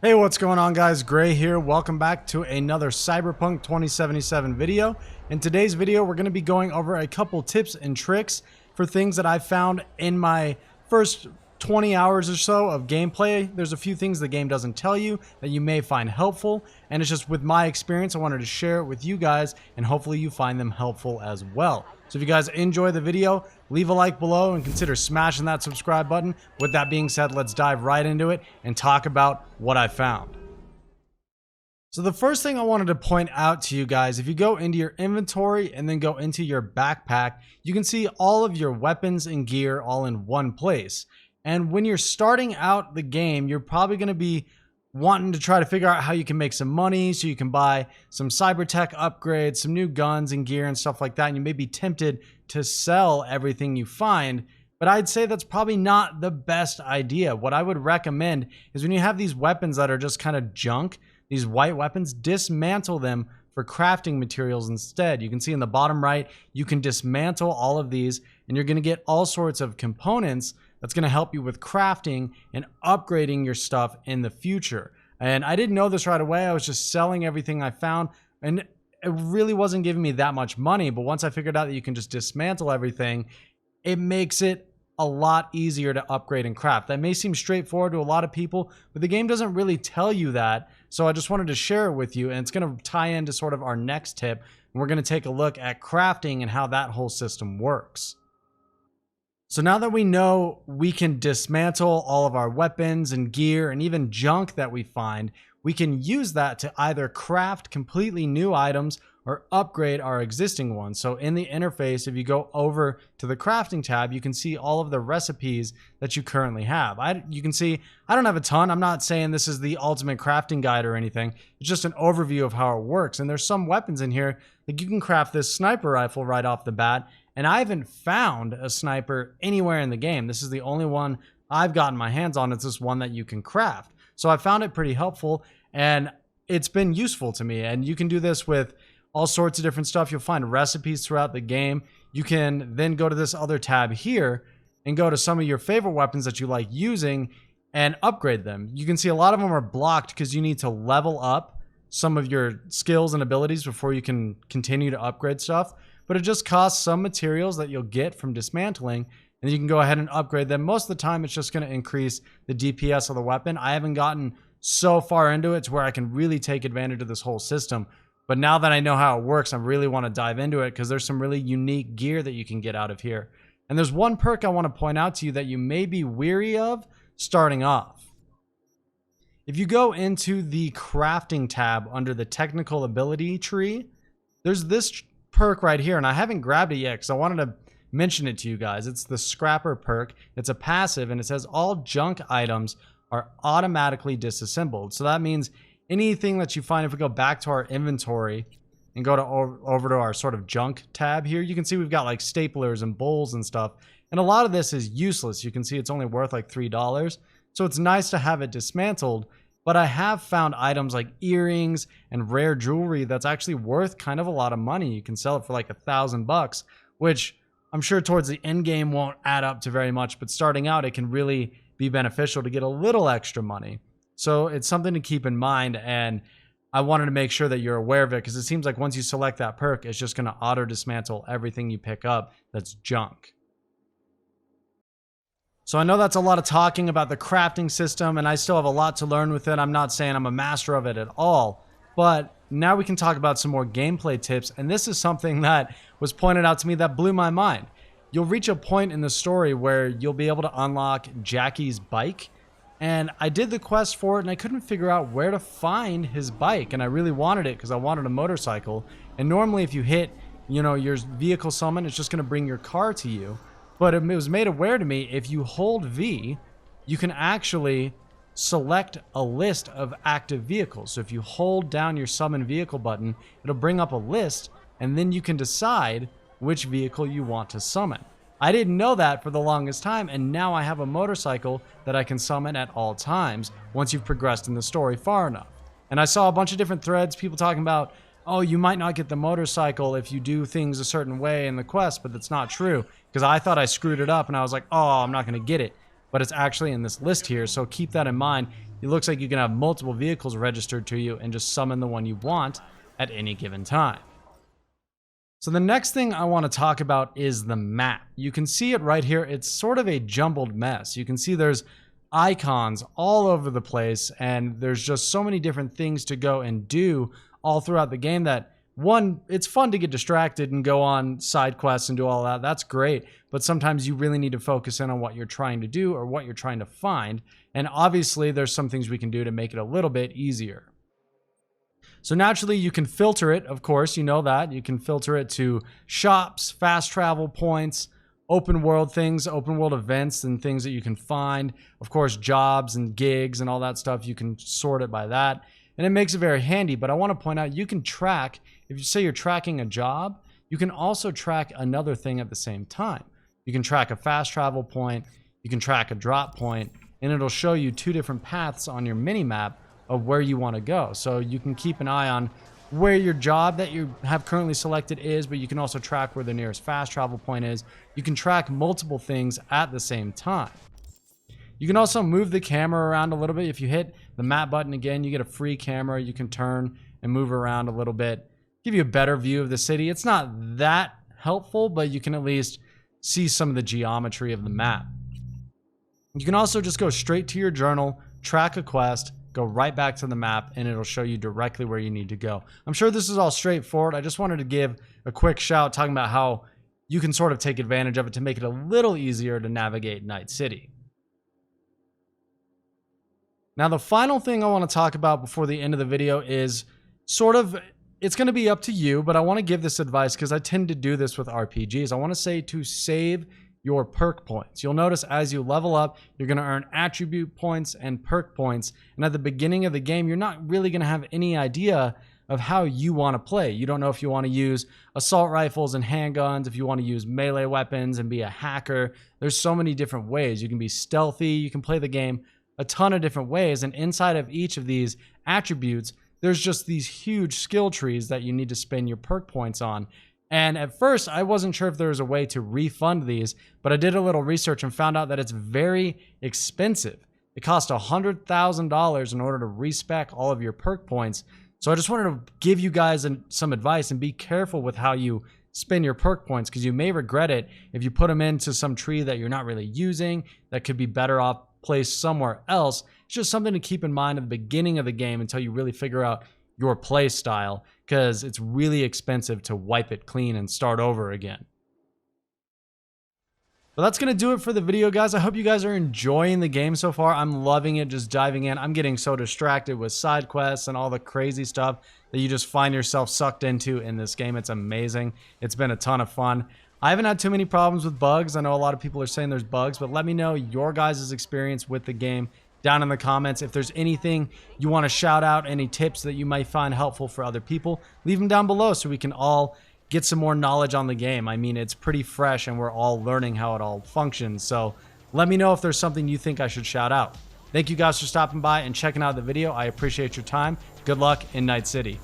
Hey, what's going on, guys? Gray here. Welcome back to another Cyberpunk 2077 video. In today's video, we're going to be going over a couple tips and tricks for things that I found in my first 20 hours or so of gameplay. There's a few things the game doesn't tell you that you may find helpful, and it's just with my experience, I wanted to share it with you guys, and hopefully you find them helpful as well. So if you guys enjoy the video, leave a like below and consider smashing that subscribe button. With that being said, let's dive right into it and talk about what I found. So the first thing I wanted to point out to you guys, if you go into your inventory and then go into your backpack, you can see all of your weapons and gear all in one place. And when you're starting out the game, you're probably going to be wanting to try to figure out how you can make some money so you can buy some cyber tech upgrades, some new guns and gear and stuff like that. And you may be tempted to sell everything you find, but I'd say that's probably not the best idea. What I would recommend is when you have these weapons that are just kind of junk, these white weapons, dismantle them for crafting materials instead. You can see in the bottom right, you can dismantle all of these and you're going to get all sorts of components that's going to help you with crafting and upgrading your stuff in the future. And I didn't know this right away. I was just selling everything I found, and it really wasn't giving me that much money. But once I figured out that you can just dismantle everything, it makes it a lot easier to upgrade and craft. That may seem straightforward to a lot of people, but the game doesn't really tell you that. So I just wanted to share it with you, and it's going to tie into sort of our next tip. And we're going to take a look at crafting and how that whole system works. So now that we know we can dismantle all of our weapons and gear and even junk that we find, we can use that to either craft completely new items or upgrade our existing ones. So in the interface, if you go over to the crafting tab, you can see all of the recipes that you currently have. You can see I don't have a ton. I'm not saying this is the ultimate crafting guide or anything. It's just an overview of how it works. And there's some weapons in here, like you can craft this sniper rifle right off the bat. And I haven't found a sniper anywhere in the game. This is the only one I've gotten my hands on. It's this one that you can craft. So I found it pretty helpful and it's been useful to me. And you can do this with all sorts of different stuff. You'll find recipes throughout the game. You can then go to this other tab here and go to some of your favorite weapons that you like using and upgrade them. You can see a lot of them are blocked because you need to level up some of your skills and abilities before you can continue to upgrade stuff. But it just costs some materials that you'll get from dismantling, and you can go ahead and upgrade them. Most of the time, it's just going to increase the DPS of the weapon. I haven't gotten so far into it to where I can really take advantage of this whole system. But now that I know how it works, I really want to dive into it because there's some really unique gear that you can get out of here. And there's one perk I want to point out to you that you may be weary of starting off. If you go into the crafting tab under the technical ability tree, there's this perk right here, and I haven't grabbed it yet because I wanted to mention it to you guys. It's the scrapper perk. It's a passive, and it says all junk items are automatically disassembled. So that means anything that you find, if we go back to our inventory and go to over to our sort of junk tab here, you can see we've got like staplers and bowls and stuff, and a lot of this is useless. You can see it's only worth like $3, so it's nice to have it dismantled. But I have found items like earrings and rare jewelry that's actually worth kind of a lot of money. You can sell it for like $1,000, which I'm sure towards the end game won't add up to very much, but starting out, it can really be beneficial to get a little extra money. So it's something to keep in mind, and I wanted to make sure that you're aware of it because it seems like once you select that perk, it's just going to auto dismantle everything you pick up that's junk. So I know that's a lot of talking about the crafting system, and I still have a lot to learn with it. I'm not saying I'm a master of it at all, but now we can talk about some more gameplay tips, and this is something that was pointed out to me that blew my mind. You'll reach a point in the story where you'll be able to unlock Jackie's bike, and I did the quest for it, and I couldn't figure out where to find his bike, and I really wanted it because I wanted a motorcycle, and normally if you hit, your vehicle summon, it's just going to bring your car to you. But it was made aware to me, if you hold V, you can actually select a list of active vehicles. So if you hold down your summon vehicle button, it'll bring up a list, and then you can decide which vehicle you want to summon. I didn't know that for the longest time, and now I have a motorcycle that I can summon at all times once you've progressed in the story far enough. And I saw a bunch of different threads, people talking about, oh, you might not get the motorcycle if you do things a certain way in the quest, but that's not true. Because I thought I screwed it up and I was like, oh, I'm not going to get it. But it's actually in this list here, so keep that in mind. it looks like you can have multiple vehicles registered to you and just summon the one you want at any given time. So the next thing I want to talk about is the map. You can see it right here. It's sort of a jumbled mess. You can see there's icons all over the place, and there's just so many different things to go and do all throughout the game that, one, it's fun to get distracted and go on side quests and do all that. That's great. But sometimes you really need to focus in on what you're trying to do or what you're trying to find. And obviously there's some things we can do to make it a little bit easier. So naturally you can filter it. Of course, you know that. You can filter it to shops, fast travel points, open world things, open world events and things that you can find. Of course, jobs and gigs and all that stuff. You can sort it by that. And it makes it very handy. But I want to point out, you can track, if you say you're tracking a job, you can also track another thing at the same time. You can track a fast travel point, you can track a drop point, and it'll show you two different paths on your mini map of where you want to go. So you can keep an eye on where your job that you have currently selected is, but you can also track where the nearest fast travel point is. You can track multiple things at the same time. You can also move the camera around a little bit. If you hit the map button again, you get a free camera. You can turn and move around a little bit, give you a better view of the city. It's not that helpful, but you can at least see some of the geometry of the map. You can also just go straight to your journal, track a quest, go right back to the map, and it'll show you directly where you need to go. I'm sure this is all straightforward. I just wanted to give a quick shout talking about how you can sort of take advantage of it to make it a little easier to navigate Night City. Now, the final thing I want to talk about before the end of the video is sort of, it's going to be up to you, but I want to give this advice because I tend to do this with RPGs. I want to say to save your perk points. You'll notice as you level up, you're going to earn attribute points and perk points. And at the beginning of the game, you're not really going to have any idea of how you want to play. You don't know if you want to use assault rifles and handguns, if you want to use melee weapons and be a hacker. There's so many different ways. You can be stealthy. You can play the game a ton of different ways. And inside of each of these attributes, there's just these huge skill trees that you need to spend your perk points on. And at first, I wasn't sure if there was a way to refund these, but I did a little research and found out that it's very expensive. It costs $100,000 in order to respec all of your perk points. So I just wanted to give you guys some advice and be careful with how you spend your perk points, because you may regret it if you put them into some tree that you're not really using, that could be better off placed somewhere else. It's just something to keep in mind at the beginning of the game until you really figure out your play style, because it's really expensive to wipe it clean and start over again. But that's going to do it for the video, guys. I hope you guys are enjoying the game so far. I'm loving it, just diving in. I'm getting so distracted with side quests and all the crazy stuff that you just find yourself sucked into in this game. It's amazing. It's been a ton of fun. I haven't had too many problems with bugs. I know a lot of people are saying there's bugs, but let me know your guys' experience with the game down in the comments. If there's anything you want to shout out, any tips that you might find helpful for other people, leave them down below so we can all get some more knowledge on the game. I mean, it's pretty fresh and we're all learning how it all functions. So let me know if there's something you think I should shout out. Thank you guys for stopping by and checking out the video. I appreciate your time. Good luck in Night City.